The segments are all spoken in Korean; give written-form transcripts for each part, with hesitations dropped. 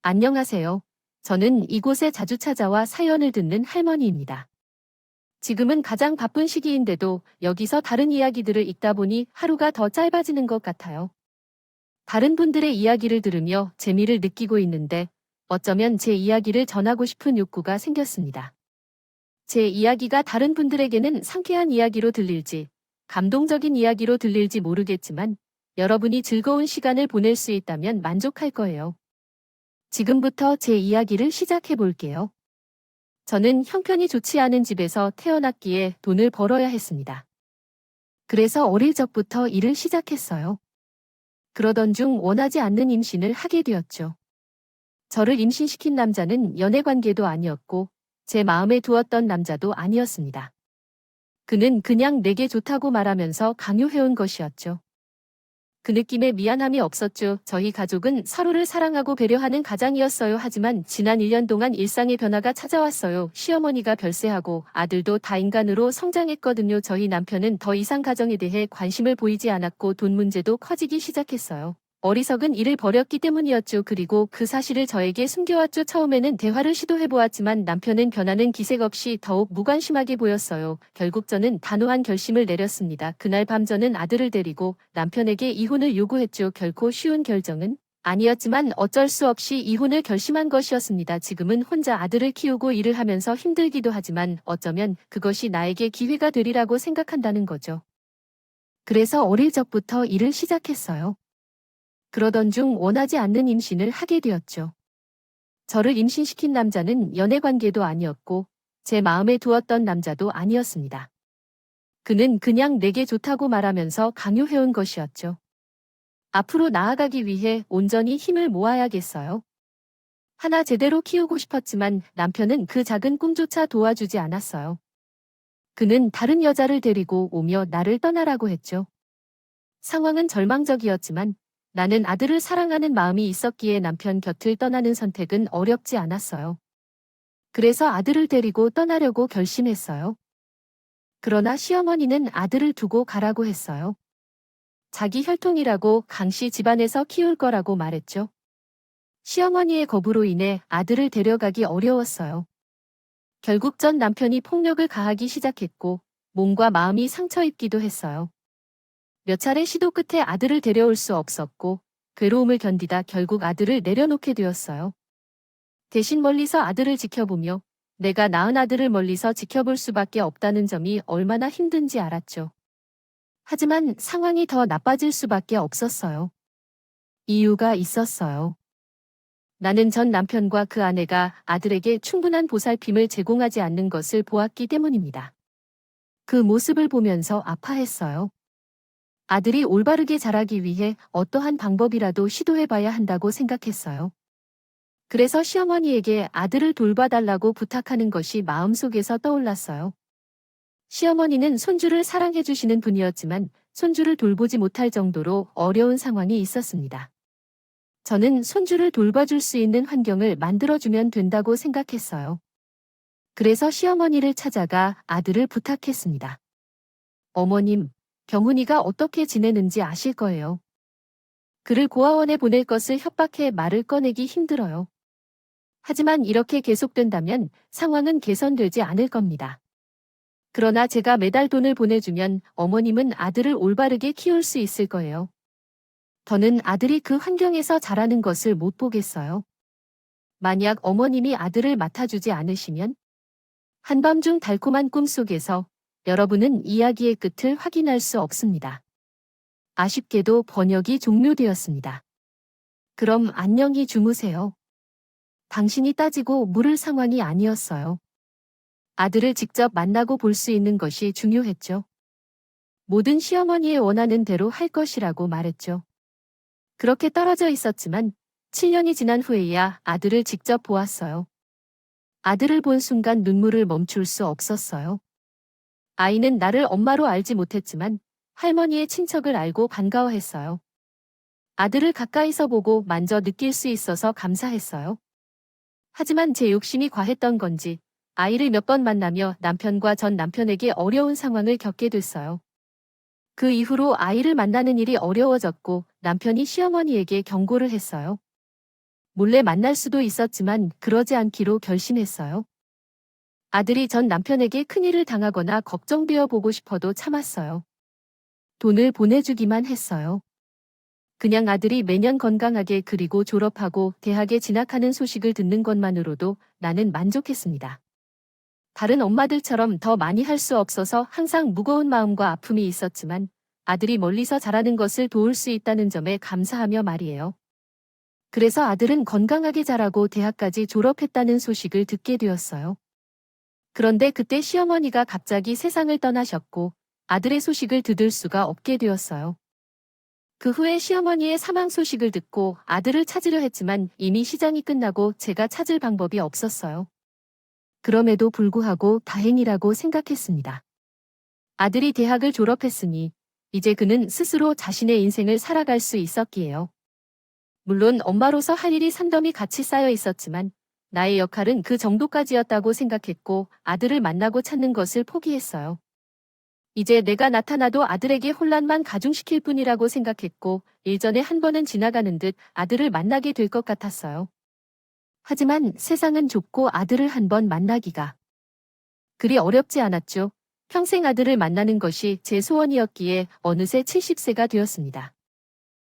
안녕하세요. 저는 이곳에 자주 찾아와 사연을 듣는 할머니입니다. 지금은 가장 바쁜 시기인데도 여기서 다른 이야기들을 읽다 보니 하루가 더 짧아지는 것 같아요. 다른 분들의 이야기를 들으며 재미를 느끼고 있는데 어쩌면 제 이야기를 전하고 싶은 욕구가 생겼습니다. 제 이야기가 다른 분들에게는 상쾌한 이야기로 들릴지, 감동적인 이야기로 들릴지 모르겠지만 여러분이 즐거운 시간을 보낼 수 있다면 만족할 거예요. 지금부터 제 이야기를 시작해 볼게요. 저는 형편이 좋지 않은 집에서 태어났기에 돈을 벌어야 했습니다. 그래서 어릴 적부터 일을 시작했어요. 그러던 중 원하지 않는 임신을 하게 되었죠. 저를 임신시킨 남자는 연애 관계도 아니었고 제 마음에 두었던 남자도 아니었습니다. 그는 그냥 내게 좋다고 말하면서 강요해온 것이었죠. 그 느낌에 미안함이 없었죠. 저희 가족은 서로를 사랑하고 배려하는 가장이었어요. 하지만 지난 1년 동안 일상의 변화가 찾아왔어요. 시어머니가 별세하고 아들도 다 인간으로 성장했거든요. 저희 남편은 더 이상 가정에 대해 관심을 보이지 않았고 돈 문제도 커지기 시작했어요. 어리석은 일을 벌였기 때문이었죠. 그리고 그 사실을 저에게 숨겨왔죠. 처음에는 대화를 시도해보았지만 남편은 변하는 기색 없이 더욱 무관심하게 보였어요. 결국 저는 단호한 결심을 내렸습니다. 그날 밤 저는 아들을 데리고 남편에게 이혼을 요구했죠. 결코 쉬운 결정은 아니었지만 어쩔 수 없이 이혼을 결심한 것이었습니다. 지금은 혼자 아들을 키우고 일을 하면서 힘들기도 하지만 어쩌면 그것이 나에게 기회가 되리라고 생각한다는 거죠. 그래서 어릴 적부터 일을 시작했어요. 그러던 중 원하지 않는 임신을 하게 되었죠. 저를 임신시킨 남자는 연애 관계도 아니었고 제 마음에 두었던 남자도 아니었습니다. 그는 그냥 내게 좋다고 말하면서 강요해온 것이었죠. 앞으로 나아가기 위해 온전히 힘을 모아야겠어요. 하나 제대로 키우고 싶었지만 남편은 그 작은 꿈조차 도와주지 않았어요. 그는 다른 여자를 데리고 오며 나를 떠나라고 했죠. 상황은 절망적이었지만 나는 아들을 사랑하는 마음이 있었기에 남편 곁을 떠나는 선택은 어렵지 않았어요. 그래서 아들을 데리고 떠나려고 결심했어요. 그러나 시어머니는 아들을 두고 가라고 했어요. 자기 혈통이라고 강씨 집안에서 키울 거라고 말했죠. 시어머니의 거부로 인해 아들을 데려가기 어려웠어요. 결국 전 남편이 폭력을 가하기 시작했고 몸과 마음이 상처 입기도 했어요. 몇 차례 시도 끝에 아들을 데려올 수 없었고 괴로움을 견디다 결국 아들을 내려놓게 되었어요. 대신 멀리서 아들을 지켜보며 내가 낳은 아들을 멀리서 지켜볼 수밖에 없다는 점이 얼마나 힘든지 알았죠. 하지만 상황이 더 나빠질 수밖에 없었어요. 이유가 있었어요. 나는 전 남편과 그 아내가 아들에게 충분한 보살핌을 제공하지 않는 것을 보았기 때문입니다. 그 모습을 보면서 아파했어요. 아들이 올바르게 자라기 위해 어떠한 방법이라도 시도해봐야 한다고 생각했어요. 그래서 시어머니에게 아들을 돌봐달라고 부탁하는 것이 마음속에서 떠올랐어요. 시어머니는 손주를 사랑해주시는 분이었지만 손주를 돌보지 못할 정도로 어려운 상황이 있었습니다. 저는 손주를 돌봐줄 수 있는 환경을 만들어주면 된다고 생각했어요. 그래서 시어머니를 찾아가 아들을 부탁했습니다. 어머님, 경훈이가 어떻게 지내는지 아실 거예요. 그를 고아원에 보낼 것을 협박해 말을 꺼내기 힘들어요. 하지만 이렇게 계속된다면 상황은 개선되지 않을 겁니다. 그러나 제가 매달 돈을 보내주면 어머님은 아들을 올바르게 키울 수 있을 거예요. 더는 아들이 그 환경에서 자라는 것을 못 보겠어요. 만약 어머님이 아들을 맡아주지 않으시면 한밤중 달콤한 꿈 속에서 여러분은 이야기의 끝을 확인할 수 없습니다. 아쉽게도 번역이 종료되었습니다. 그럼 안녕히 주무세요. 당신이 따지고 물을 상황이 아니었어요. 아들을 직접 만나고 볼 수 있는 것이 중요했죠. 모든 시어머니의 원하는 대로 할 것이라고 말했죠. 그렇게 떨어져 있었지만 7년이 지난 후에야 아들을 직접 보았어요. 아들을 본 순간 눈물을 멈출 수 없었어요. 아이는 나를 엄마로 알지 못했지만 할머니의 친척을 알고 반가워했어요. 아들을 가까이서 보고 만져 느낄 수 있어서 감사했어요. 하지만 제 욕심이 과했던 건지 아이를 몇 번 만나며 남편과 전 남편에게 어려운 상황을 겪게 됐어요. 그 이후로 아이를 만나는 일이 어려워졌고 남편이 시어머니에게 경고를 했어요. 몰래 만날 수도 있었지만 그러지 않기로 결심했어요. 아들이 전 남편에게 큰일을 당하거나 걱정되어 보고 싶어도 참았어요. 돈을 보내주기만 했어요. 그냥 아들이 매년 건강하게 그리고 졸업하고 대학에 진학하는 소식을 듣는 것만으로도 나는 만족했습니다. 다른 엄마들처럼 더 많이 할 수 없어서 항상 무거운 마음과 아픔이 있었지만 아들이 멀리서 자라는 것을 도울 수 있다는 점에 감사하며 말이에요. 그래서 아들은 건강하게 자라고 대학까지 졸업했다는 소식을 듣게 되었어요. 그런데 그때 시어머니가 갑자기 세상을 떠나셨고 아들의 소식을 듣을 수가 없게 되었어요. 그 후에 시어머니의 사망 소식을 듣고 아들을 찾으려 했지만 이미 시장이 끝나고 제가 찾을 방법이 없었어요. 그럼에도 불구하고 다행이라고 생각했습니다. 아들이 대학을 졸업했으니 이제 그는 스스로 자신의 인생을 살아갈 수 있었기에요. 물론 엄마로서 할 일이 산더미 같이 쌓여 있었지만 나의 역할은 그 정도까지였다고 생각했고 아들을 만나고 찾는 것을 포기했어요. 이제 내가 나타나도 아들에게 혼란만 가중시킬 뿐이라고 생각했고 일전에 한 번은 지나가는 듯 아들을 만나게 될 것 같았어요. 하지만 세상은 좁고 아들을 한 번 만나기가 그리 어렵지 않았죠. 평생 아들을 만나는 것이 제 소원이었기에 어느새 70세가 되었습니다.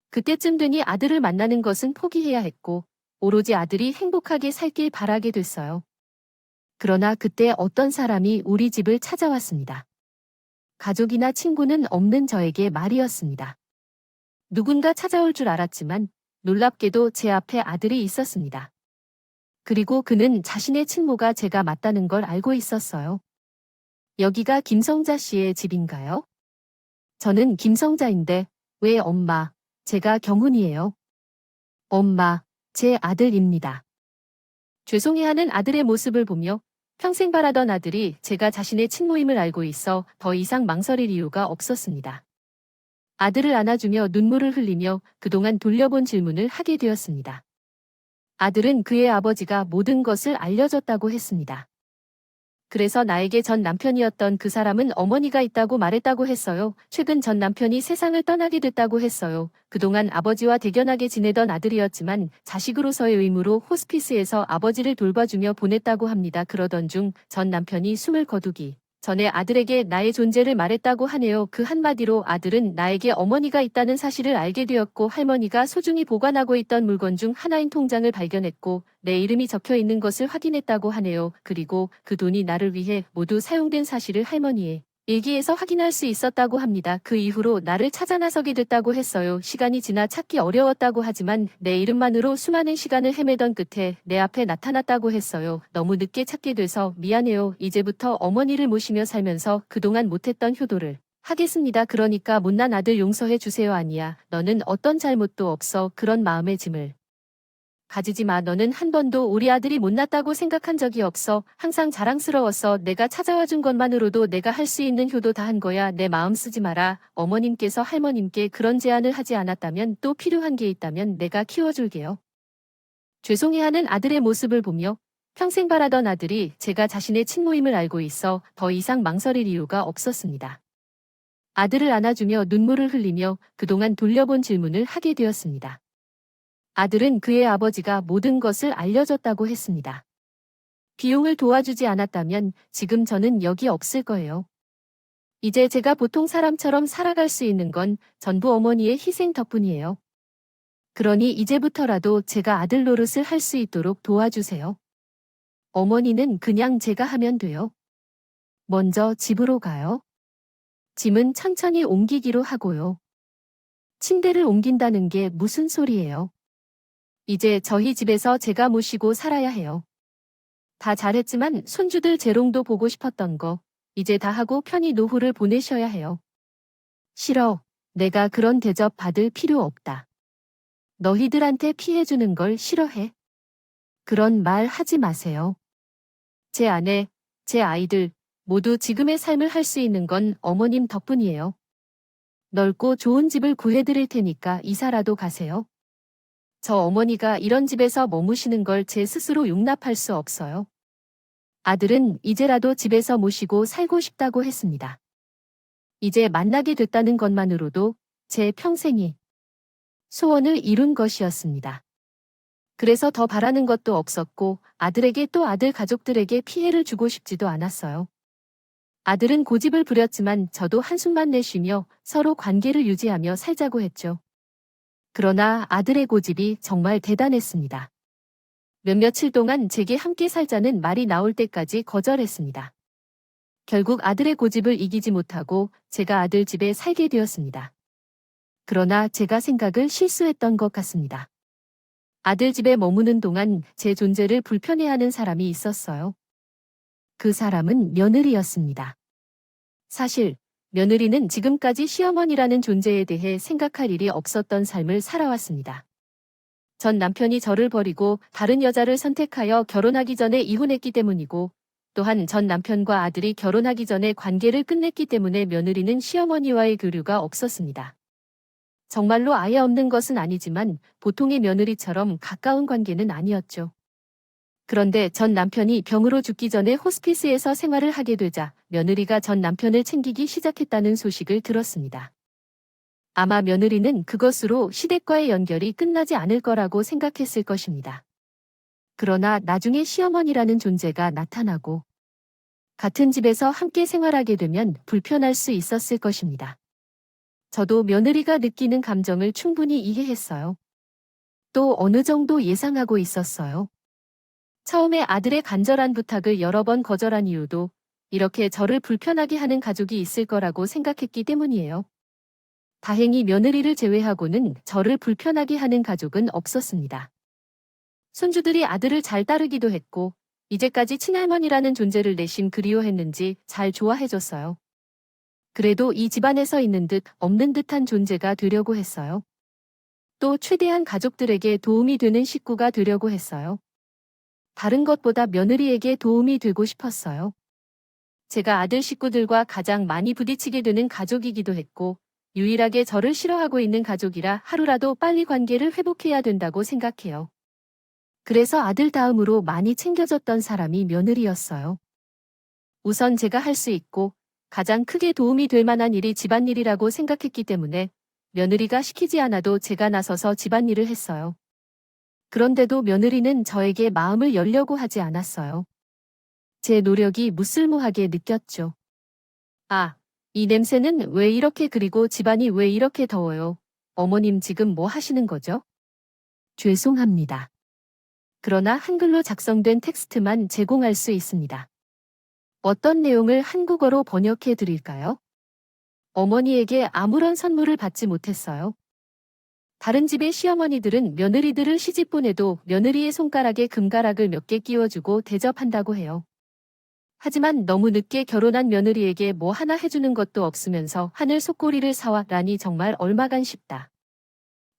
그때쯤 되니 아들을 만나는 것은 포기해야 했고 오로지 아들이 행복하게 살길 바라게 됐어요. 그러나 그때 어떤 사람이 우리 집을 찾아왔습니다. 가족이나 친구는 없는 저에게 말이었습니다. 누군가 찾아올 줄 알았지만 놀랍게도 제 앞에 아들이 있었습니다. 그리고 그는 자신의 친모가 제가 맞다는 걸 알고 있었어요. 여기가 김성자 씨의 집인가요? 저는 김성자인데 왜 엄마, 제가 경훈이에요. 엄마, 제 아들입니다. 죄송해하는 아들의 모습을 보며 평생 바라던 아들이 제가 자신의 친모임을 알고 있어 더 이상 망설일 이유가 없었습니다. 아들을 안아주며 눈물을 흘리며 그동안 돌려본 질문을 하게 되었습니다. 아들은 그의 아버지가 모든 것을 알려줬다고 했습니다. 그래서 나에게 전 남편이었던 그 사람은 어머니가 있다고 말했다고 했어요. 최근 전 남편이 세상을 떠나게 됐다고 했어요. 그동안 아버지와 대견하게 지내던 아들이었지만 자식으로서의 의무로 호스피스에서 아버지를 돌봐주며 보냈다고 합니다. 그러던 중 전 남편이 숨을 거두기 전에 아들에게 나의 존재를 말했다고 하네요. 그 한마디로 아들은 나에게 어머니가 있다는 사실을 알게 되었고 할머니가 소중히 보관하고 있던 물건 중 하나인 통장을 발견했고 내 이름이 적혀 있는 것을 확인했다고 하네요. 그리고 그 돈이 나를 위해 모두 사용된 사실을 할머니의 일기에서 확인할 수 있었다고 합니다. 그 이후로 나를 찾아 나서게 됐다고 했어요. 시간이 지나 찾기 어려웠다고 하지만 내 이름만으로 수많은 시간을 헤매던 끝에 내 앞에 나타났다고 했어요. 너무 늦게 찾게 돼서 미안해요. 이제부터 어머니를 모시며 살면서 그동안 못했던 효도를 하겠습니다. 그러니까 못난 아들 용서해 주세요. 아니야. 너는 어떤 잘못도 없어. 그런 마음의 짐을 가지지 마. 너는 한 번도 우리 아들이 못났다고 생각한 적이 없어. 항상 자랑스러웠어. 내가 찾아와 준 것만으로도 내가 할 수 있는 효도 다 한 거야. 내 마음 쓰지 마라. 어머님께서 할머님께 그런 제안을 하지 않았다면 또 필요한 게 있다면 내가 키워줄게요. 죄송해하는 아들의 모습을 보며 평생 바라던 아들이 제가 자신의 친모임을 알고 있어 더 이상 망설일 이유가 없었습니다. 아들을 안아주며 눈물을 흘리며 그동안 돌려본 질문을 하게 되었습니다. 아들은 그의 아버지가 모든 것을 알려줬다고 했습니다. 비용을 도와주지 않았다면 지금 저는 여기 없을 거예요. 이제 제가 보통 사람처럼 살아갈 수 있는 건 전부 어머니의 희생 덕분이에요. 그러니 이제부터라도 제가 아들 노릇을 할 수 있도록 도와주세요. 어머니는 그냥 제가 하면 돼요. 먼저 집으로 가요. 짐은 천천히 옮기기로 하고요. 침대를 옮긴다는 게 무슨 소리예요? 이제 저희 집에서 제가 모시고 살아야 해요. 다 잘했지만 손주들 재롱도 보고 싶었던 거 이제 다 하고 편히 노후를 보내셔야 해요. 싫어. 내가 그런 대접 받을 필요 없다. 너희들한테 피해주는 걸 싫어해. 그런 말 하지 마세요. 제 아내, 제 아이들 모두 지금의 삶을 할 수 있는 건 어머님 덕분이에요. 넓고 좋은 집을 구해드릴 테니까 이사라도 가세요. 저 어머니가 이런 집에서 머무시는 걸 제 스스로 용납할 수 없어요. 아들은 이제라도 집에서 모시고 살고 싶다고 했습니다. 이제 만나게 됐다는 것만으로도 제 평생이 소원을 이룬 것이었습니다. 그래서 더 바라는 것도 없었고 아들에게 또 아들 가족들에게 피해를 주고 싶지도 않았어요. 아들은 고집을 부렸지만 저도 한숨만 내쉬며 서로 관계를 유지하며 살자고 했죠. 그러나 아들의 고집이 정말 대단했습니다. 며칠 동안 제게 함께 살자는 말이 나올 때까지 거절했습니다. 결국 아들의 고집을 이기지 못하고 제가 아들 집에 살게 되었습니다. 그러나 제가 생각을 실수했던 것 같습니다. 아들 집에 머무는 동안 제 존재를 불편해하는 사람이 있었어요. 그 사람은 며느리였습니다. 사실 며느리는 지금까지 시어머니라는 존재에 대해 생각할 일이 없었던 삶을 살아왔습니다. 전 남편이 저를 버리고 다른 여자를 선택하여 결혼하기 전에 이혼했기 때문이고, 또한 전 남편과 아들이 결혼하기 전에 관계를 끝냈기 때문에 며느리는 시어머니와의 교류가 없었습니다. 정말로 아예 없는 것은 아니지만 보통의 며느리처럼 가까운 관계는 아니었죠. 그런데 전 남편이 병으로 죽기 전에 호스피스에서 생활을 하게 되자 며느리가 전 남편을 챙기기 시작했다는 소식을 들었습니다. 아마 며느리는 그것으로 시댁과의 연결이 끝나지 않을 거라고 생각했을 것입니다. 그러나 나중에 시어머니라는 존재가 나타나고 같은 집에서 함께 생활하게 되면 불편할 수 있었을 것입니다. 저도 며느리가 느끼는 감정을 충분히 이해했어요. 또 어느 정도 예상하고 있었어요. 처음에 아들의 간절한 부탁을 여러 번 거절한 이유도 이렇게 저를 불편하게 하는 가족이 있을 거라고 생각했기 때문이에요. 다행히 며느리를 제외하고는 저를 불편하게 하는 가족은 없었습니다. 손주들이 아들을 잘 따르기도 했고 이제까지 친할머니라는 존재를 내심 그리워했는지 잘 좋아해줬어요. 그래도 이 집안에서 있는 듯 없는 듯한 존재가 되려고 했어요. 또 최대한 가족들에게 도움이 되는 식구가 되려고 했어요. 다른 것보다 며느리에게 도움이 되고 싶었어요. 제가 아들 식구들과 가장 많이 부딪히게 되는 가족이기도 했고 유일하게 저를 싫어하고 있는 가족이라 하루라도 빨리 관계를 회복해야 된다고 생각해요. 그래서 아들 다음으로 많이 챙겨줬던 사람이 며느리였어요. 우선 제가 할 수 있고 가장 크게 도움이 될 만한 일이 집안일이라고 생각했기 때문에 며느리가 시키지 않아도 제가 나서서 집안일을 했어요. 그런데도 며느리는 저에게 마음을 열려고 하지 않았어요. 제 노력이 무쓸모하게 느꼈죠. 아, 이 냄새는 왜 이렇게 그리고 집안이 왜 이렇게 더워요? 어머님 지금 뭐 하시는 거죠? 죄송합니다. 그러나 한글로 작성된 텍스트만 제공할 수 있습니다. 어떤 내용을 한국어로 번역해 드릴까요? 어머니에게 아무런 선물을 받지 못했어요. 다른 집의 시어머니들은 며느리들을 시집 보내도 며느리의 손가락에 금가락을 몇 개 끼워주고 대접한다고 해요. 하지만 너무 늦게 결혼한 며느리에게 뭐 하나 해주는 것도 없으면서 하늘 속꼬리를 사와라니 정말 얼마간 싶다.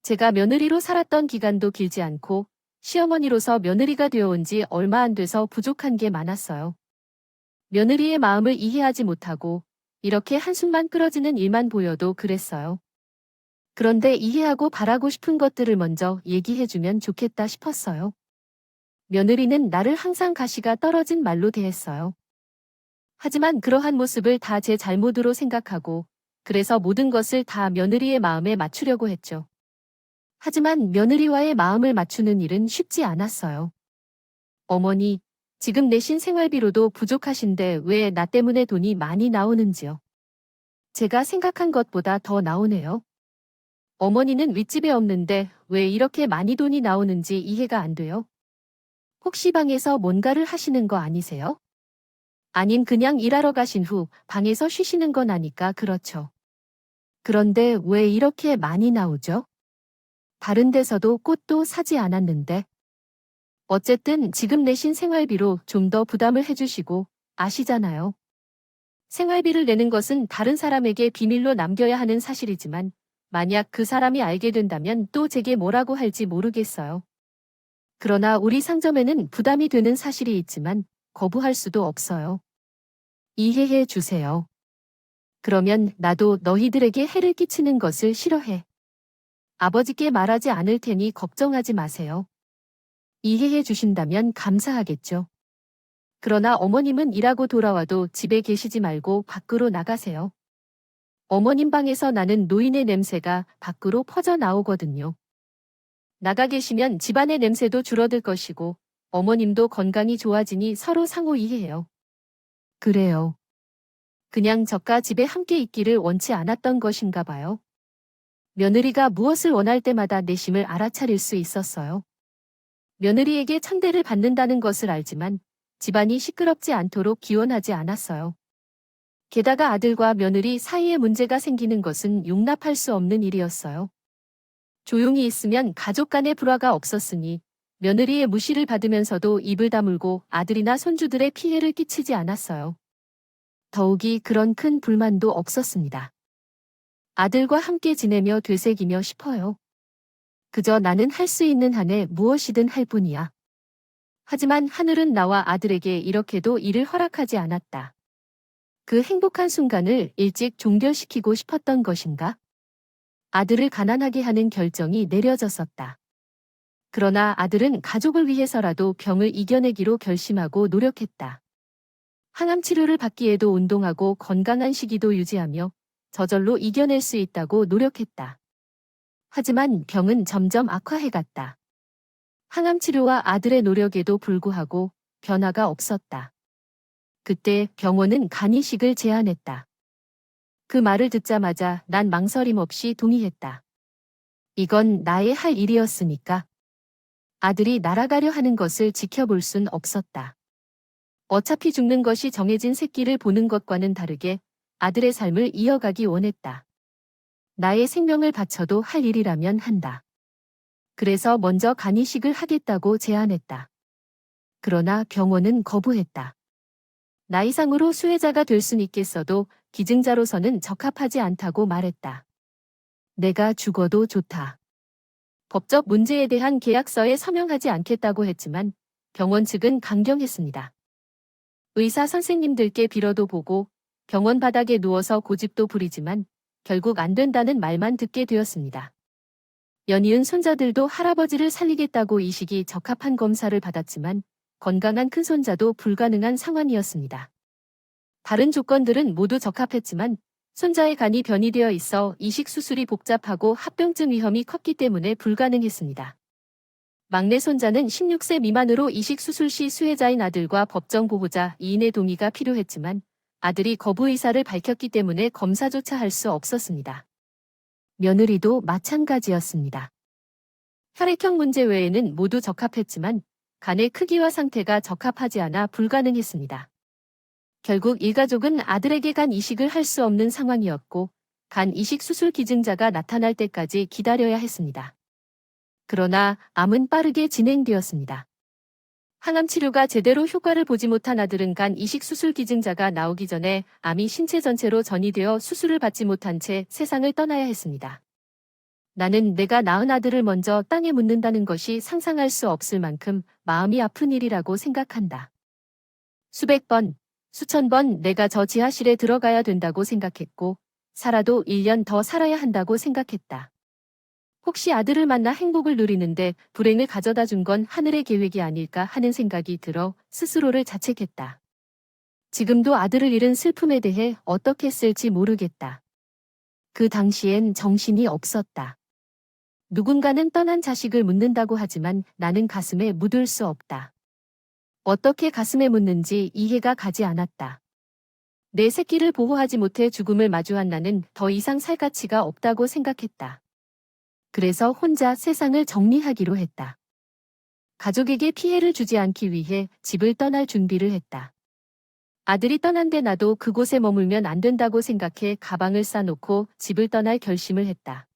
제가 며느리로 살았던 기간도 길지 않고 시어머니로서 며느리가 되어온 지 얼마 안 돼서 부족한 게 많았어요. 며느리의 마음을 이해하지 못하고 이렇게 한숨만 끌어지는 일만 보여도 그랬어요. 그런데 이해하고 바라고 싶은 것들을 먼저 얘기해주면 좋겠다 싶었어요. 며느리는 나를 항상 가시가 떨어진 말로 대했어요. 하지만 그러한 모습을 다 제 잘못으로 생각하고 그래서 모든 것을 다 며느리의 마음에 맞추려고 했죠. 하지만 며느리와의 마음을 맞추는 일은 쉽지 않았어요. 어머니, 지금 내신 생활비로도 부족하신데 왜 나 때문에 돈이 많이 나오는지요? 제가 생각한 것보다 더 나오네요. 어머니는 윗집에 없는데 왜 이렇게 많이 돈이 나오는지 이해가 안 돼요. 혹시 방에서 뭔가를 하시는 거 아니세요? 아님 그냥 일하러 가신 후 방에서 쉬시는 건 아니까 그렇죠. 그런데 왜 이렇게 많이 나오죠? 다른 데서도 꽃도 사지 않았는데. 어쨌든 지금 내신 생활비로 좀 더 부담을 해주시고 아시잖아요. 생활비를 내는 것은 다른 사람에게 비밀로 남겨야 하는 사실이지만 만약 그 사람이 알게 된다면 또 제게 뭐라고 할지 모르겠어요. 그러나 우리 상점에는 부담이 되는 사실이 있지만 거부할 수도 없어요. 이해해 주세요. 그러면 나도 너희들에게 해를 끼치는 것을 싫어해. 아버지께 말하지 않을 테니 걱정하지 마세요. 이해해 주신다면 감사하겠죠. 그러나 어머님은 일하고 돌아와도 집에 계시지 말고 밖으로 나가세요. 어머님 방에서 나는 노인의 냄새가 밖으로 퍼져 나오거든요. 나가 계시면 집안의 냄새도 줄어들 것이고 어머님도 건강이 좋아지니 서로 상호 이해해요. 그래요. 그냥 저가 집에 함께 있기를 원치 않았던 것인가 봐요. 며느리가 무엇을 원할 때마다 내심을 알아차릴 수 있었어요. 며느리에게 천대를 받는다는 것을 알지만 집안이 시끄럽지 않도록 기원하지 않았어요. 게다가 아들과 며느리 사이에 문제가 생기는 것은 용납할 수 없는 일이었어요. 조용히 있으면 가족 간의 불화가 없었으니 며느리의 무시를 받으면서도 입을 다물고 아들이나 손주들의 피해를 끼치지 않았어요. 더욱이 그런 큰 불만도 없었습니다. 아들과 함께 지내며 되새기며 싶어요. 그저 나는 할 수 있는 한에 무엇이든 할 뿐이야. 하지만 하늘은 나와 아들에게 이렇게도 일을 허락하지 않았다. 그 행복한 순간을 일찍 종결시키고 싶었던 것인가? 아들을 가난하게 하는 결정이 내려졌었다. 그러나 아들은 가족을 위해서라도 병을 이겨내기로 결심하고 노력했다. 항암 치료를 받기에도 운동하고 건강한 식이도 유지하며 저절로 이겨낼 수 있다고 노력했다. 하지만 병은 점점 악화해갔다. 항암 치료와 아들의 노력에도 불구하고 변화가 없었다. 그때 병원은 간이식을 제안했다. 그 말을 듣자마자 난 망설임 없이 동의했다. 이건 나의 할 일이었으니까. 아들이 날아가려 하는 것을 지켜볼 순 없었다. 어차피 죽는 것이 정해진 새끼를 보는 것과는 다르게 아들의 삶을 이어가기 원했다. 나의 생명을 바쳐도 할 일이라면 한다. 그래서 먼저 간이식을 하겠다고 제안했다. 그러나 병원은 거부했다. 나이상으로 수혜자가 될 순 있겠어도 기증자로서는 적합하지 않다고 말했다. 내가 죽어도 좋다. 법적 문제에 대한 계약서에 서명하지 않겠다고 했지만 병원 측은 강경했습니다. 의사 선생님들께 빌어도 보고 병원 바닥에 누워서 고집도 부리지만 결국 안 된다는 말만 듣게 되었습니다. 연이은 손자들도 할아버지를 살리겠다고 이식이 적합한 검사를 받았지만 건강한 큰손자도 불가능한 상황이었습니다. 다른 조건들은 모두 적합했지만 손자의 간이 변이되어 있어 이식 수술이 복잡하고 합병증 위험이 컸기 때문에 불가능했습니다. 막내 손자는 16세 미만으로 이식 수술 시 수혜자인 아들과 법정 보호자 2인의 동의가 필요했지만 아들이 거부 의사를 밝혔기 때문에 검사조차 할 수 없었습니다. 며느리도 마찬가지였습니다. 혈액형 문제 외에는 모두 적합했지만 간의 크기와 상태가 적합하지 않아 불가능했습니다. 결국 일가족은 아들에게 간 이식을 할 수 없는 상황이었고 간 이식 수술 기증자가 나타날 때까지 기다려야 했습니다. 그러나 암은 빠르게 진행되었습니다. 항암 치료가 제대로 효과를 보지 못한 아들은 간 이식 수술 기증자가 나오기 전에 암이 신체 전체로 전이되어 수술을 받지 못한 채 세상을 떠나야 했습니다. 나는 내가 낳은 아들을 먼저 땅에 묻는다는 것이 상상할 수 없을 만큼 마음이 아픈 일이라고 생각한다. 수백 번, 수천 번 내가 저 지하실에 들어가야 된다고 생각했고 살아도 1년 더 살아야 한다고 생각했다. 혹시 아들을 만나 행복을 누리는데 불행을 가져다 준 건 하늘의 계획이 아닐까 하는 생각이 들어 스스로를 자책했다. 지금도 아들을 잃은 슬픔에 대해 어떻게 쓸지 모르겠다. 그 당시엔 정신이 없었다. 누군가는 떠난 자식을 묻는다고 하지만 나는 가슴에 묻을 수 없다. 어떻게 가슴에 묻는지 이해가 가지 않았다. 내 새끼를 보호하지 못해 죽음을 마주한 나는 더 이상 살 가치가 없다고 생각했다. 그래서 혼자 세상을 정리하기로 했다. 가족에게 피해를 주지 않기 위해 집을 떠날 준비를 했다. 아들이 떠난 데 나도 그곳에 머물면 안 된다고 생각해 가방을 싸놓고 집을 떠날 결심을 했다.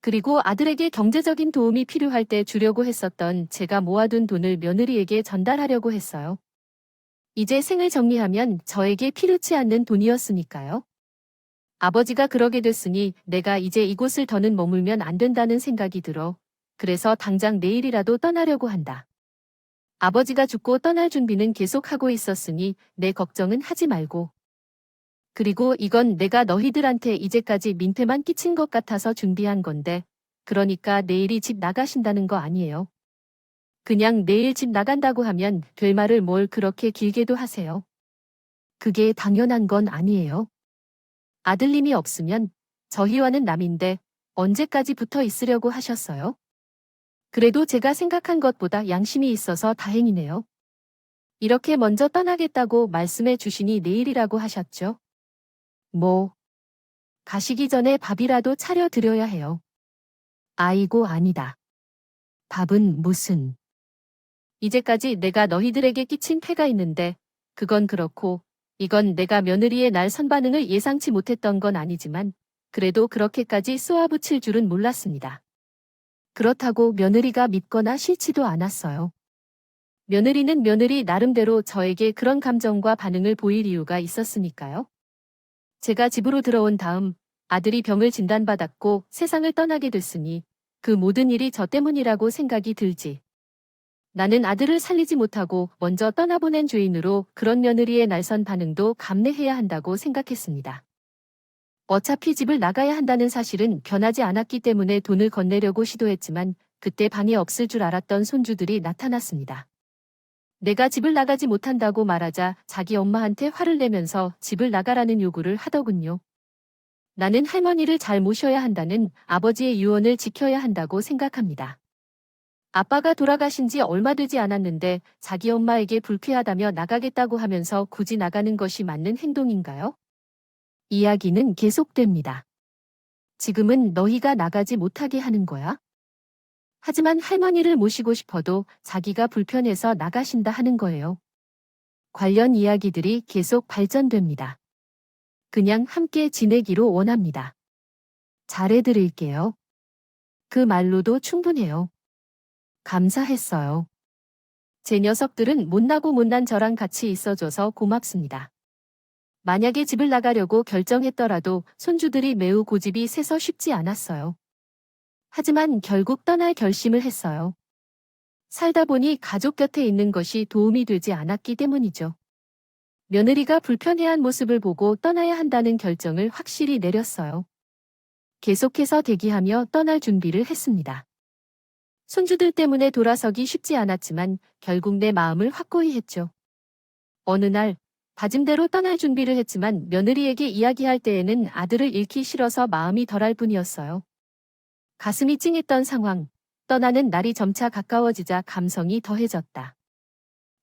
그리고 아들에게 경제적인 도움이 필요할 때 주려고 했었던 제가 모아둔 돈을 며느리에게 전달하려고 했어요. 이제 생을 정리하면 저에게 필요치 않는 돈이었으니까요. 아버지가 그러게 됐으니 내가 이제 이곳을 더는 머물면 안 된다는 생각이 들어 그래서 당장 내일이라도 떠나려고 한다. 아버지가 죽고 떠날 준비는 계속하고 있었으니 내 걱정은 하지 말고. 그리고 이건 내가 너희들한테 이제까지 민폐만 끼친 것 같아서 준비한 건데 그러니까 내일이 집 나가신다는 거 아니에요. 그냥 내일 집 나간다고 하면 될 말을 뭘 그렇게 길게도 하세요. 그게 당연한 건 아니에요. 아들님이 없으면 저희와는 남인데 언제까지 붙어 있으려고 하셨어요? 그래도 제가 생각한 것보다 양심이 있어서 다행이네요. 이렇게 먼저 떠나겠다고 말씀해 주시니 내일이라고 하셨죠? 뭐, 가시기 전에 밥이라도 차려 드려야 해요. 아이고, 아니다. 밥은 무슨. 이제까지 내가 너희들에게 끼친 폐가 있는데, 그건 그렇고, 이건 내가 며느리의 날 선반응을 예상치 못했던 건 아니지만, 그래도 그렇게까지 쏘아붙일 줄은 몰랐습니다. 그렇다고 며느리가 믿거나 싫지도 않았어요. 며느리는 며느리 나름대로 저에게 그런 감정과 반응을 보일 이유가 있었으니까요. 제가 집으로 들어온 다음 아들이 병을 진단받았고 세상을 떠나게 됐으니 그 모든 일이 저 때문이라고 생각이 들지. 나는 아들을 살리지 못하고 먼저 떠나보낸 죄인으로 그런 며느리의 날선 반응도 감내해야 한다고 생각했습니다. 어차피 집을 나가야 한다는 사실은 변하지 않았기 때문에 돈을 건네려고 시도했지만 그때 방에 없을 줄 알았던 손주들이 나타났습니다. 내가 집을 나가지 못한다고 말하자 자기 엄마한테 화를 내면서 집을 나가라는 요구를 하더군요. 나는 할머니를 잘 모셔야 한다는 아버지의 유언을 지켜야 한다고 생각합니다. 아빠가 돌아가신 지 얼마 되지 않았는데 자기 엄마에게 불쾌하다며 나가겠다고 하면서 굳이 나가는 것이 맞는 행동인가요? 이야기는 계속됩니다. 지금은 너희가 나가지 못하게 하는 거야? 하지만 할머니를 모시고 싶어도 자기가 불편해서 나가신다 하는 거예요. 관련 이야기들이 계속 발전됩니다. 그냥 함께 지내기로 원합니다. 잘해드릴게요. 그 말로도 충분해요. 감사했어요. 제 녀석들은 못나고 못난 저랑 같이 있어줘서 고맙습니다. 만약에 집을 나가려고 결정했더라도 손주들이 매우 고집이 세서 쉽지 않았어요. 하지만 결국 떠날 결심을 했어요. 살다 보니 가족 곁에 있는 것이 도움이 되지 않았기 때문이죠. 며느리가 불편해한 모습을 보고 떠나야 한다는 결정을 확실히 내렸어요. 계속해서 대기하며 떠날 준비를 했습니다. 손주들 때문에 돌아서기 쉽지 않았지만 결국 내 마음을 확고히 했죠. 어느 날 다짐대로 떠날 준비를 했지만 며느리에게 이야기할 때에는 아들을 잃기 싫어서 마음이 덜할 뿐이었어요. 가슴이 찡했던 상황, 떠나는 날이 점차 가까워지자 감성이 더해졌다.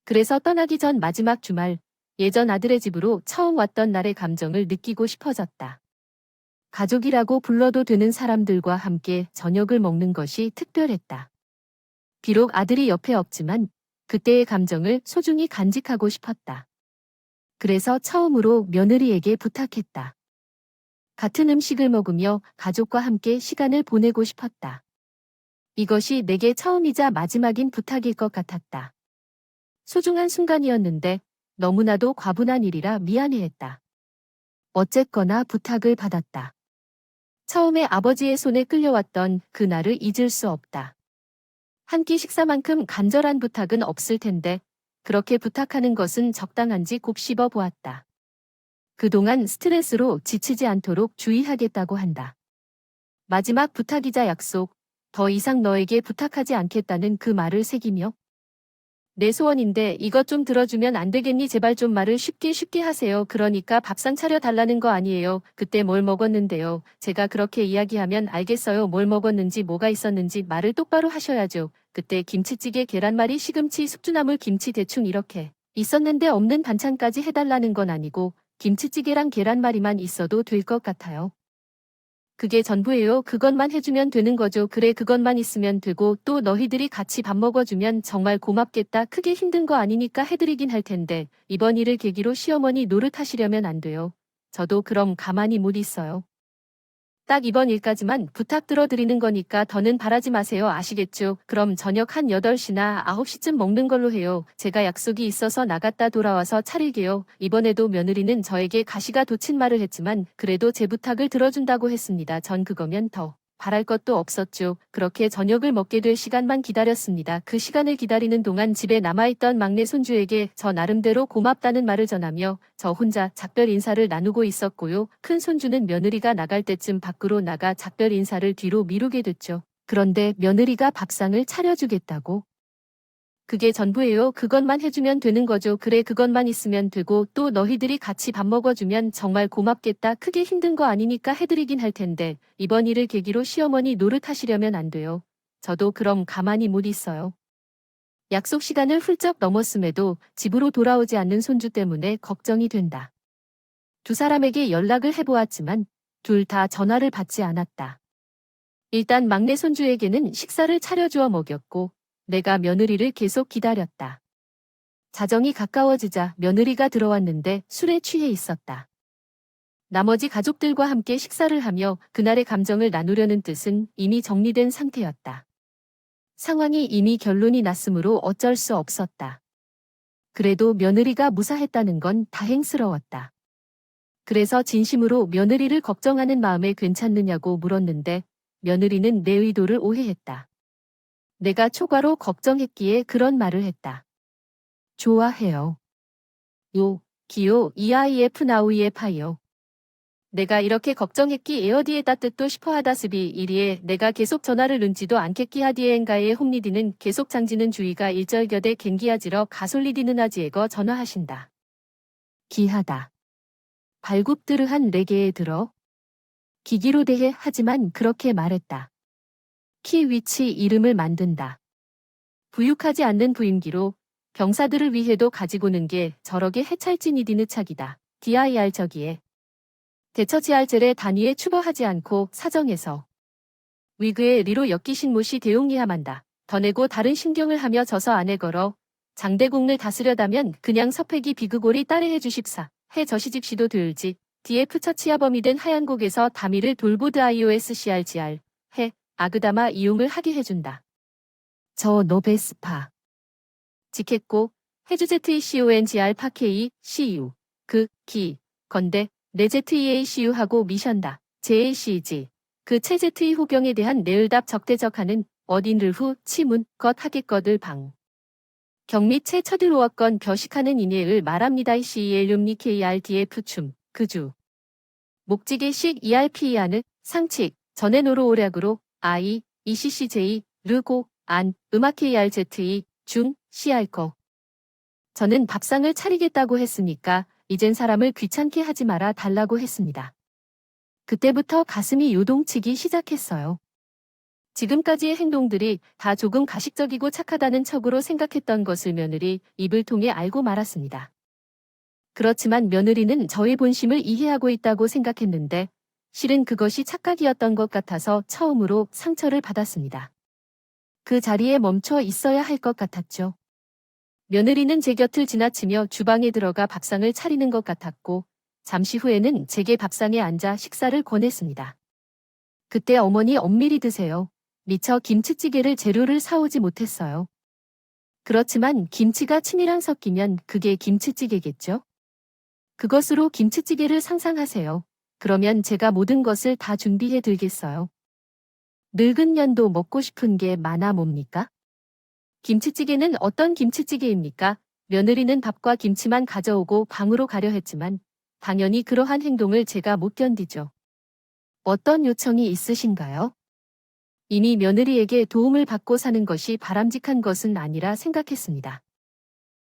그래서 떠나기 전 마지막 주말, 예전 아들의 집으로 처음 왔던 날의 감정을 느끼고 싶어졌다. 가족이라고 불러도 되는 사람들과 함께 저녁을 먹는 것이 특별했다. 비록 아들이 옆에 없지만 그때의 감정을 소중히 간직하고 싶었다. 그래서 처음으로 며느리에게 부탁했다. 같은 음식을 먹으며 가족과 함께 시간을 보내고 싶었다. 이것이 내게 처음이자 마지막인 부탁일 것 같았다. 소중한 순간이었는데 너무나도 과분한 일이라 미안해했다. 어쨌거나 부탁을 받았다. 처음에 아버지의 손에 끌려왔던 그날을 잊을 수 없다. 한 끼 식사만큼 간절한 부탁은 없을 텐데 그렇게 부탁하는 것은 적당한지 곱씹어 보았다. 그동안 스트레스로 지치지 않도록 주의하겠다고 한다. 마지막 부탁이자 약속, 더 이상 너에게 부탁하지 않겠다는 그 말을 새기며 내 소원인데 이것 좀 들어주면 안 되겠니? 제발 좀 말을 쉽게 하세요. 그러니까 밥상 차려 달라는 거 아니에요. 그때 뭘 먹었는데요. 제가 그렇게 이야기하면 알겠어요. 뭘 먹었는지 뭐가 있었는지 말을 똑바로 하셔야죠. 그때 김치찌개 계란말이 시금치 숙주나물 김치 대충 이렇게 있었는데 없는 반찬까지 해달라는 건 아니고 김치찌개랑 계란말이만 있어도 될 것 같아요. 그게 전부예요. 그것만 해주면 되는 거죠. 그래 그것만 있으면 되고 또 너희들이 같이 밥 먹어주면 정말 고맙겠다. 크게 힘든 거 아니니까 해드리긴 할 텐데 이번 일을 계기로 시어머니 노릇하시려면 안 돼요. 저도 그럼 가만히 못 있어요. 딱 이번 일까지만 부탁 들어드리는 거니까 더는 바라지 마세요. 아시겠죠? 그럼 저녁 한 8시나 9시쯤 먹는 걸로 해요. 제가 약속이 있어서 나갔다 돌아와서 차릴게요. 이번에도 며느리는 저에게 가시가 돋친 말을 했지만 그래도 제 부탁을 들어준다고 했습니다. 전 그거면 더 바랄 것도 없었죠. 그렇게 저녁을 먹게 될 시간만 기다렸습니다. 그 시간을 기다리는 동안 집에 남아있던 막내 손주에게 저 나름대로 고맙다는 말을 전하며 저 혼자 작별 인사를 나누고 있었고요. 큰 손주는 며느리가 나갈 때쯤 밖으로 나가 작별 인사를 뒤로 미루게 됐죠. 그런데 며느리가 밥상을 차려주겠다고. 그게 전부예요. 그것만 해주면 되는 거죠. 그래 그것만 있으면 되고 또 너희들이 같이 밥 먹어주면 정말 고맙겠다. 크게 힘든 거 아니니까 해드리긴 할 텐데 이번 일을 계기로 시어머니 노릇하시려면 안 돼요. 저도 그럼 가만히 못 있어요. 약속 시간을 훌쩍 넘었음에도 집으로 돌아오지 않는 손주 때문에 걱정이 된다. 두 사람에게 연락을 해보았지만 둘 다 전화를 받지 않았다. 일단 막내 손주에게는 식사를 차려주어 먹였고 내가 며느리를 계속 기다렸다. 자정이 가까워지자 며느리가 들어왔는데 술에 취해 있었다. 나머지 가족들과 함께 식사를 하며 그날의 감정을 나누려는 뜻은 이미 정리된 상태였다. 상황이 이미 결론이 났으므로 어쩔 수 없었다. 그래도 며느리가 무사했다는 건 다행스러웠다. 그래서 진심으로 며느리를 걱정하는 마음에 괜찮느냐고 물었는데 며느리는 내 의도를 오해했다. 내가 초과로 걱정했기에 그런 말을 했다. 좋아해요. 요, 기요, EIF 나우이의 파이요. 내가 이렇게 걱정했기 에어디에다 뜻도 싶어하다스비 이리에 내가 계속 전화를 눈지도 않겠기 하디에엔가의 홈리디는 계속 장지는 주의가 일절겨대 갱기야지러 가솔리디는 아지에거 전화하신다. 기하다. 발굽드르한 레게에 들어. 기기로 대해 하지만 그렇게 말했다. 키 위치 이름을 만든다. 부육하지 않는 부임기로 병사들을 위해도 가지고는 게 저러게 해찰진이디느 착이다. DIR 저기에. 대처지알젤의 단위에 추버하지 않고 사정해서. 위그의 리로 엮이신 못이 대용리함한다. 더 내고 다른 신경을 하며 져서 안에 걸어. 장대공을 다스려다면 그냥 서패기 비그골이 따래해 주십사. 해 저시집시도 들지. DF 처치야범이 된 하얀곡에서 다미를 돌보드 IOSCRGR. 해 아그다마 이용을 하게 해준다. 저 노베스파. 직했고 해주ZECONGR 파케이 CU. 기 건대 레ZEACU하고 미션다. JACG. 그 체제트의 호경에 대한 내을답 적대적하는 어딘를 후 치문 것 하겠거들 방. 경미체 처들오어건 벼식하는 인예을 말합니다. CEL음니 KRDF 춤. 그주. 목지개식 ERPEA는 상칙 전에 노로 오략으로 I, ECCJ, 르고, 안, 음악 KRZE, 중, CR거. 저는 밥상을 차리겠다고 했으니까 이젠 사람을 귀찮게 하지 마라 달라고 했습니다. 그때부터 가슴이 요동치기 시작했어요. 지금까지의 행동들이 다 조금 가식적이고 착하다는 척으로 생각했던 것을 며느리 입을 통해 알고 말았습니다. 그렇지만 며느리는 저의 본심을 이해하고 있다고 생각했는데 실은 그것이 착각이었던 것 같아서 처음으로 상처를 받았습니다. 그 자리에 멈춰 있어야 할 것 같았죠. 며느리는 제 곁을 지나치며 주방에 들어가 밥상을 차리는 것 같았고 잠시 후에는 제게 밥상에 앉아 식사를 권했습니다. 그때 어머니 엄밀히 드세요. 미처 김치찌개를 재료를 사오지 못했어요. 그렇지만 김치가 친이랑 섞이면 그게 김치찌개겠죠? 그것으로 김치찌개를 상상하세요. 그러면 제가 모든 것을 다 준비해 들겠어요. 늙은 년도 먹고 싶은 게 많아 뭡니까? 김치찌개는 어떤 김치찌개입니까? 며느리는 밥과 김치만 가져오고 방으로 가려 했지만 당연히 그러한 행동을 제가 못 견디죠. 어떤 요청이 있으신가요? 이미 며느리에게 도움을 받고 사는 것이 바람직한 것은 아니라 생각했습니다.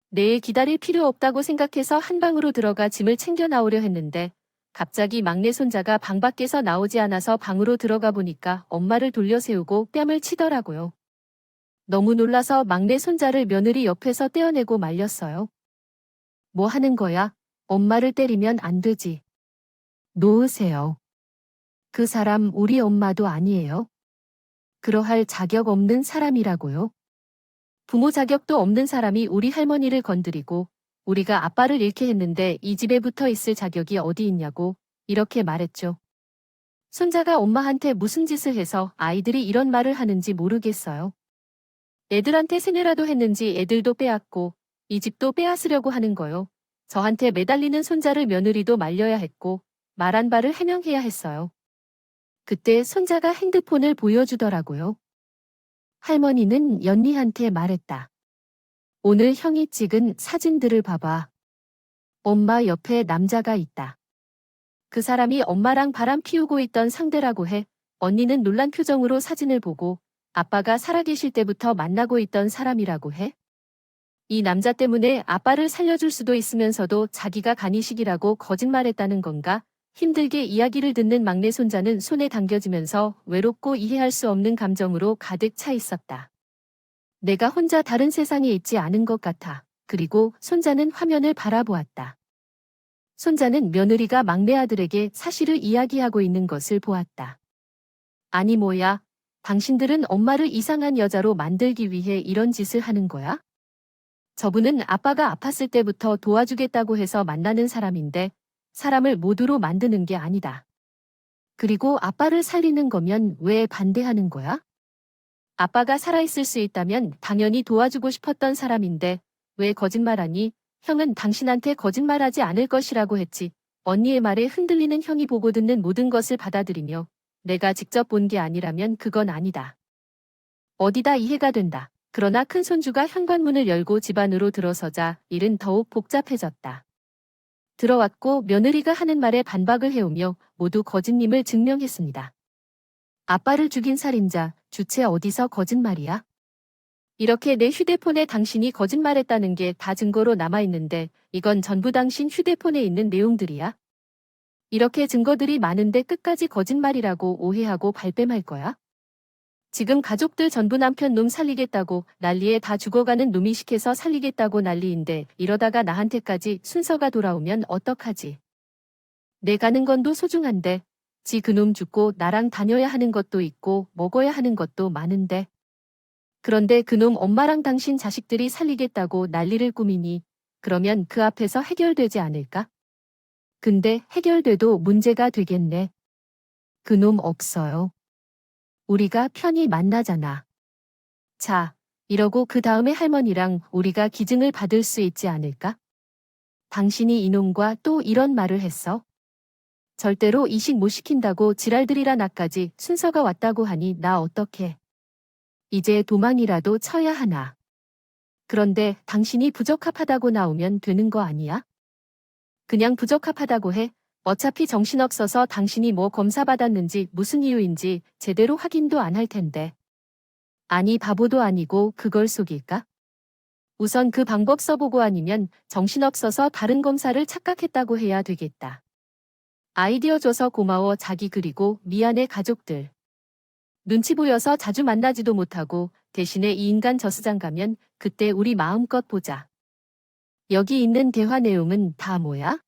내일 기다릴 필요 없다고 생각해서 한 방으로 들어가 짐을 챙겨 나오려 했는데 갑자기 막내 손자가 방 밖에서 나오지 않아서 방으로 들어가 보니까 엄마를 돌려 세우고 뺨을 치더라고요. 너무 놀라서 막내 손자를 며느리 옆에서 떼어내고 말렸어요. 뭐 하는 거야? 엄마를 때리면 안 되지. 놓으세요. 그 사람 우리 엄마도 아니에요. 그러할 자격 없는 사람이라고요. 부모 자격도 없는 사람이 우리 할머니를 건드리고 우리가 아빠를 잃게 했는데 이 집에 붙어 있을 자격이 어디 있냐고 이렇게 말했죠. 손자가 엄마한테 무슨 짓을 해서 아이들이 이런 말을 하는지 모르겠어요. 애들한테 세뇌라도 했는지 애들도 빼앗고 이 집도 빼앗으려고 하는 거요. 저한테 매달리는 손자를 며느리도 말려야 했고 말한 바를 해명해야 했어요. 그때 손자가 핸드폰을 보여주더라고요. 할머니는 연리한테 말했다. 오늘 형이 찍은 사진들을 봐봐. 엄마 옆에 남자가 있다. 그 사람이 엄마랑 바람 피우고 있던 상대라고 해. 언니는 놀란 표정으로 사진을 보고 아빠가 살아계실 때부터 만나고 있던 사람이라고 해. 이 남자 때문에 아빠를 살려줄 수도 있으면서도 자기가 간이식이라고 거짓말했다는 건가? 힘들게 이야기를 듣는 막내 손자는 손에 당겨지면서 외롭고 이해할 수 없는 감정으로 가득 차 있었다. 내가 혼자 다른 세상에 있지 않은 것 같아. 그리고 손자는 화면을 바라보았다. 손자는 며느리가 막내 아들에게 사실을 이야기하고 있는 것을 보았다. 아니 뭐야? 당신들은 엄마를 이상한 여자로 만들기 위해 이런 짓을 하는 거야? 저분은 아빠가 아팠을 때부터 도와주겠다고 해서 만나는 사람인데 사람을 모두로 만드는 게 아니다. 그리고 아빠를 살리는 거면 왜 반대하는 거야? 아빠가 살아있을 수 있다면 당연히 도와주고 싶었던 사람인데 왜 거짓말하니? 형은 당신한테 거짓말하지 않을 것이라고 했지. 언니의 말에 흔들리는 형이 보고 듣는 모든 것을 받아들이며 내가 직접 본 게 아니라면 그건 아니다. 어디다 이해가 된다. 그러나 큰손주가 현관문을 열고 집 안으로 들어서자 일은 더욱 복잡해졌다. 들어왔고 며느리가 하는 말에 반박을 해오며 모두 거짓님을 증명했습니다. 아빠를 죽인 살인자, 주체 어디서 거짓말이야? 이렇게 내 휴대폰에 당신이 거짓말했다는 게 다 증거로 남아있는데 이건 전부 당신 휴대폰에 있는 내용들이야? 이렇게 증거들이 많은데 끝까지 거짓말이라고 오해하고 발뺌할 거야? 지금 가족들 전부 남편 놈 살리겠다고 난리에 다 죽어가는 놈이 시켜서 살리겠다고 난리인데 이러다가 나한테까지 순서가 돌아오면 어떡하지? 내 가는 건도 소중한데 지 그놈 죽고 나랑 다녀야 하는 것도 있고 먹어야 하는 것도 많은데 그런데 그놈 엄마랑 당신 자식들이 살리겠다고 난리를 꾸미니 그러면 그 앞에서 해결되지 않을까? 근데 해결돼도 문제가 되겠네. 그놈 없어요. 우리가 편히 만나잖아. 자, 이러고 그 다음에 할머니랑 우리가 기증을 받을 수 있지 않을까? 당신이 이놈과 또 이런 말을 했어? 절대로 이식 못 시킨다고 지랄들이라 나까지 순서가 왔다고 하니 나 어떡해. 이제 도망이라도 쳐야 하나. 그런데 당신이 부적합하다고 나오면 되는 거 아니야? 그냥 부적합하다고 해. 어차피 정신없어서 당신이 뭐 검사 받았는지 무슨 이유인지 제대로 확인도 안 할 텐데. 아니 바보도 아니고 그걸 속일까? 우선 그 방법 써보고 아니면 정신없어서 다른 검사를 착각했다고 해야 되겠다. 아이디어 줘서 고마워 자기 그리고 미안해 가족들. 눈치 보여서 자주 만나지도 못하고 대신에 이 인간 저수장 가면 그때 우리 마음껏 보자. 여기 있는 대화 내용은 다 뭐야?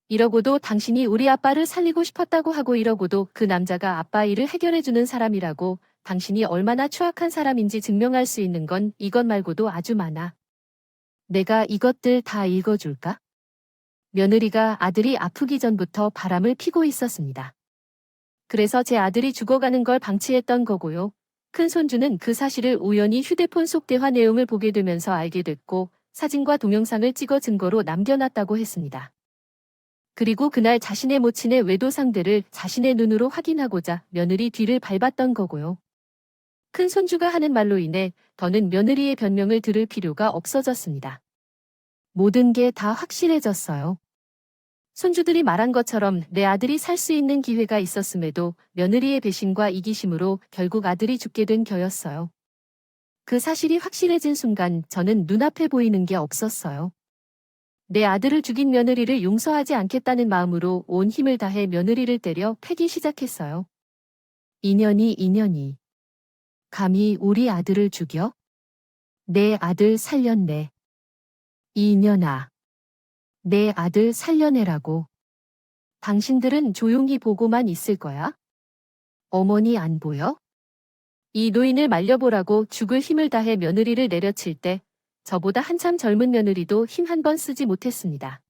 이러고도 당신이 우리 아빠를 살리고 싶었다고 하고 이러고도 그 남자가 아빠 일을 해결해주는 사람이라고 당신이 얼마나 추악한 사람인지 증명할 수 있는 건 이것 말고도 아주 많아. 내가 이것들 다 읽어줄까? 며느리가 아들이 아프기 전부터 바람을 피고 있었습니다. 그래서 제 아들이 죽어가는 걸 방치했던 거고요. 큰 손주는 그 사실을 우연히 휴대폰 속 대화 내용을 보게 되면서 알게 됐고 사진과 동영상을 찍어 증거로 남겨놨다고 했습니다. 그리고 그날 자신의 모친의 외도 상대를 자신의 눈으로 확인하고자 며느리 뒤를 밟았던 거고요. 큰 손주가 하는 말로 인해 더는 며느리의 변명을 들을 필요가 없어졌습니다. 모든 게 다 확실해졌어요. 손주들이 말한 것처럼 내 아들이 살 수 있는 기회가 있었음에도 며느리의 배신과 이기심으로 결국 아들이 죽게 된 겨였어요. 그 사실이 확실해진 순간 저는 눈앞에 보이는 게 없었어요. 내 아들을 죽인 며느리를 용서하지 않겠다는 마음으로 온 힘을 다해 며느리를 때려 패기 시작했어요. 인연이. 감히 우리 아들을 죽여? 내 아들 살렸네. 이년아. 내 아들 살려내라고. 당신들은 조용히 보고만 있을 거야? 어머니 안 보여? 이 노인을 말려보라고 죽을 힘을 다해 며느리를 내려칠 때 저보다 한참 젊은 며느리도 힘 한 번 쓰지 못했습니다.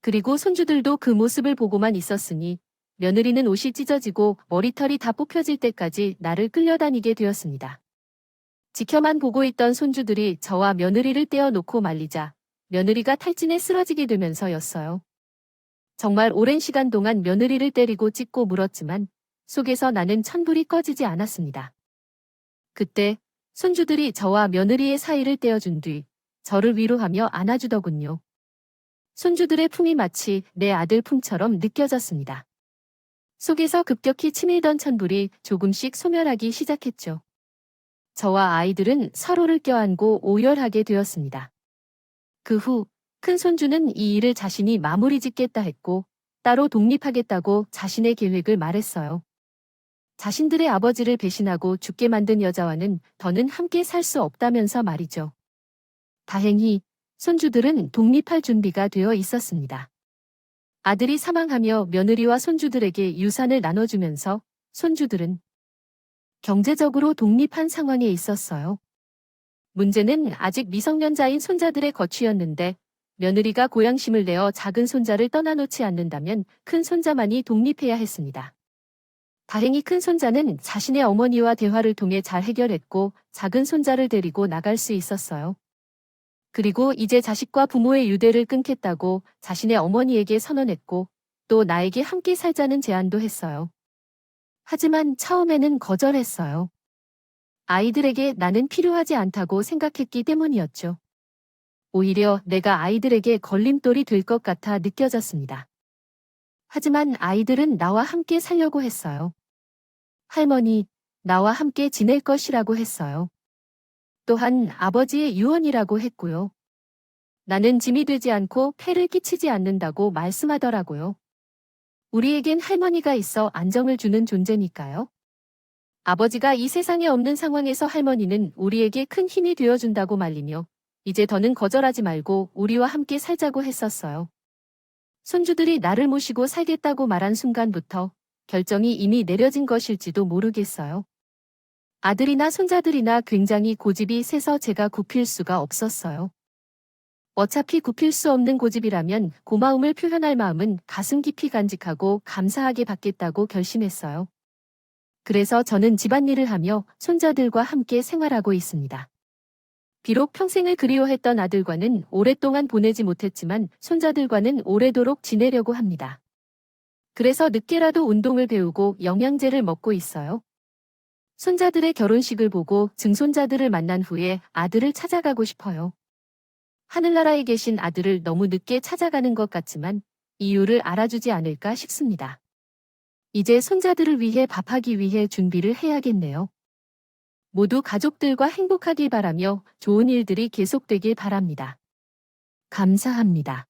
그리고 손주들도 그 모습을 보고만 있었으니 며느리는 옷이 찢어지고 머리털이 다 뽑혀질 때까지 나를 끌려다니게 되었습니다. 지켜만 보고 있던 손주들이 저와 며느리를 떼어놓고 말리자 며느리가 탈진해 쓰러지게 되면서였어요. 정말 오랜 시간 동안 며느리를 때리고 찢고 물었지만 속에서 나는 천불이 꺼지지 않았습니다. 그때 손주들이 저와 며느리의 사이를 떼어준 뒤 저를 위로하며 안아주더군요. 손주들의 품이 마치 내 아들 품처럼 느껴졌습니다. 속에서 급격히 치밀던 천불이 조금씩 소멸하기 시작했죠. 저와 아이들은 서로를 껴안고 오열하게 되었습니다. 그 후 큰 손주는 이 일을 자신이 마무리 짓겠다 했고 따로 독립하겠다고 자신의 계획을 말했어요. 자신들의 아버지를 배신하고 죽게 만든 여자와는 더는 함께 살 수 없다면서 말이죠. 다행히 손주들은 독립할 준비가 되어 있었습니다. 아들이 사망하며 며느리와 손주들에게 유산을 나눠주면서 손주들은 경제적으로 독립한 상황에 있었어요. 문제는 아직 미성년자인 손자들의 거취였는데 며느리가 고양심을 내어 작은 손자를 떠나놓지 않는다면 큰 손자만이 독립해야 했습니다. 다행히 큰 손자는 자신의 어머니와 대화를 통해 잘 해결했고 작은 손자를 데리고 나갈 수 있었어요. 그리고 이제 자식과 부모의 유대를 끊겠다고 자신의 어머니에게 선언했고 또 나에게 함께 살자는 제안도 했어요. 하지만 처음에는 거절했어요. 아이들에게 나는 필요하지 않다고 생각했기 때문이었죠. 오히려 내가 아이들에게 걸림돌이 될 것 같아 느껴졌습니다. 하지만 아이들은 나와 함께 살려고 했어요. 할머니, 나와 함께 지낼 것이라고 했어요. 또한 아버지의 유언이라고 했고요. 나는 짐이 되지 않고 폐를 끼치지 않는다고 말씀하더라고요. 우리에겐 할머니가 있어 안정을 주는 존재니까요. 아버지가 이 세상에 없는 상황에서 할머니는 우리에게 큰 힘이 되어준다고 말리며 이제 더는 거절하지 말고 우리와 함께 살자고 했었어요. 손주들이 나를 모시고 살겠다고 말한 순간부터 결정이 이미 내려진 것일지도 모르겠어요. 아들이나 손자들이나 굉장히 고집이 세서 제가 굽힐 수가 없었어요. 어차피 굽힐 수 없는 고집이라면 고마움을 표현할 마음은 가슴 깊이 간직하고 감사하게 받겠다고 결심했어요. 그래서 저는 집안일을 하며 손자들과 함께 생활하고 있습니다. 비록 평생을 그리워했던 아들과는 오랫동안 보내지 못했지만 손자들과는 오래도록 지내려고 합니다. 그래서 늦게라도 운동을 배우고 영양제를 먹고 있어요. 손자들의 결혼식을 보고 증손자들을 만난 후에 아들을 찾아가고 싶어요. 하늘나라에 계신 아들을 너무 늦게 찾아가는 것 같지만 이유를 알아주지 않을까 싶습니다. 이제 손자들을 위해 밥하기 위해 준비를 해야겠네요. 모두 가족들과 행복하길 바라며 좋은 일들이 계속되길 바랍니다. 감사합니다.